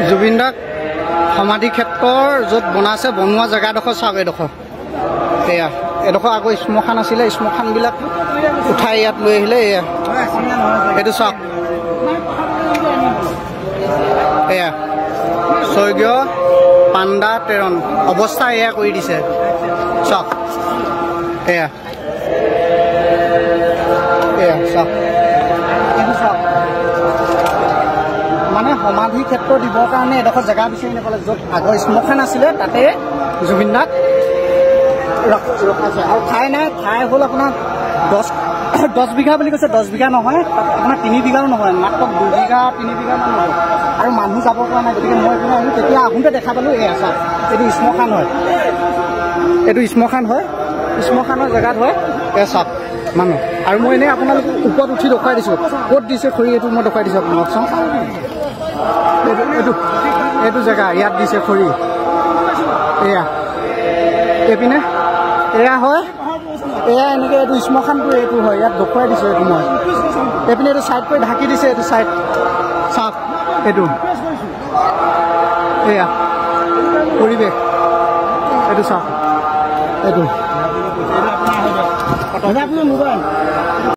জুবিন দাক সমাধি ক্ষেত্ৰৰ য'ত বনাইছে বনোৱা জেগাডোখৰ চাওক এডোখৰ এয়া এডোখৰ আকৌ শ্মশান আছিলে শ্মশানবিলাক উঠাই ইয়াত লৈ আহিলে এয়া এইটো চাওক এয়া স্বৰ্গীয় পাণ্ডা তেৰণ অৱস্থা এয়া কৰি দিছে চাওক এয়া এয়া চাওক এইটো চাওক মানে সমাধি ক্ষেত্ৰ দিবৰ কাৰণে এডোখৰ জেগা বিচাৰি নাপালে য'ত আগৰ শ্মশান আছিলে তাতে জুবিন দাক ৰখাইছে আৰু ঠাই নাই ঠাই হ'ল আপোনাৰ 10 বিঘা বুলি কৈছে 10 বিঘা নহয় আপোনাৰ 3 বিঘাও নহয় মাত্ৰ 2 বিঘা 3 বিঘামান হ'ব আৰু মানুহ যাব পৰা নাই গতিকে মই এইপিনে আহিলোঁ তেতিয়া আহোঁতে দেখা পালোঁ এই আছা এইটো শ্মশান হয় এইটো শ্মশান হয় শ্মশানৰ জেগাত হয় এই চাওক মানুহ আৰু মই এনেই আপোনালোকক ওপৰত উঠি দেখুৱাই দিছোঁ ক'ত দিছে খৰি এইটো মই দেখুৱাই দিছোঁ আপোনালোক চাওক এইটো জেগা ইয়াত দিছে খৰি এয়া এইপিনে এয়া হয় এয়া এনেকৈ এইটো শ্মশানটো এইটো হয় ইয়াত দেখুৱাই দিছোঁ এইটো মই এইপিনে এইটো ছাইড কৰি ঢাকি দিছে এইটো ছাইড চাওক এইটো এয়া পৰিৱেশ এইটো চাওক এইটো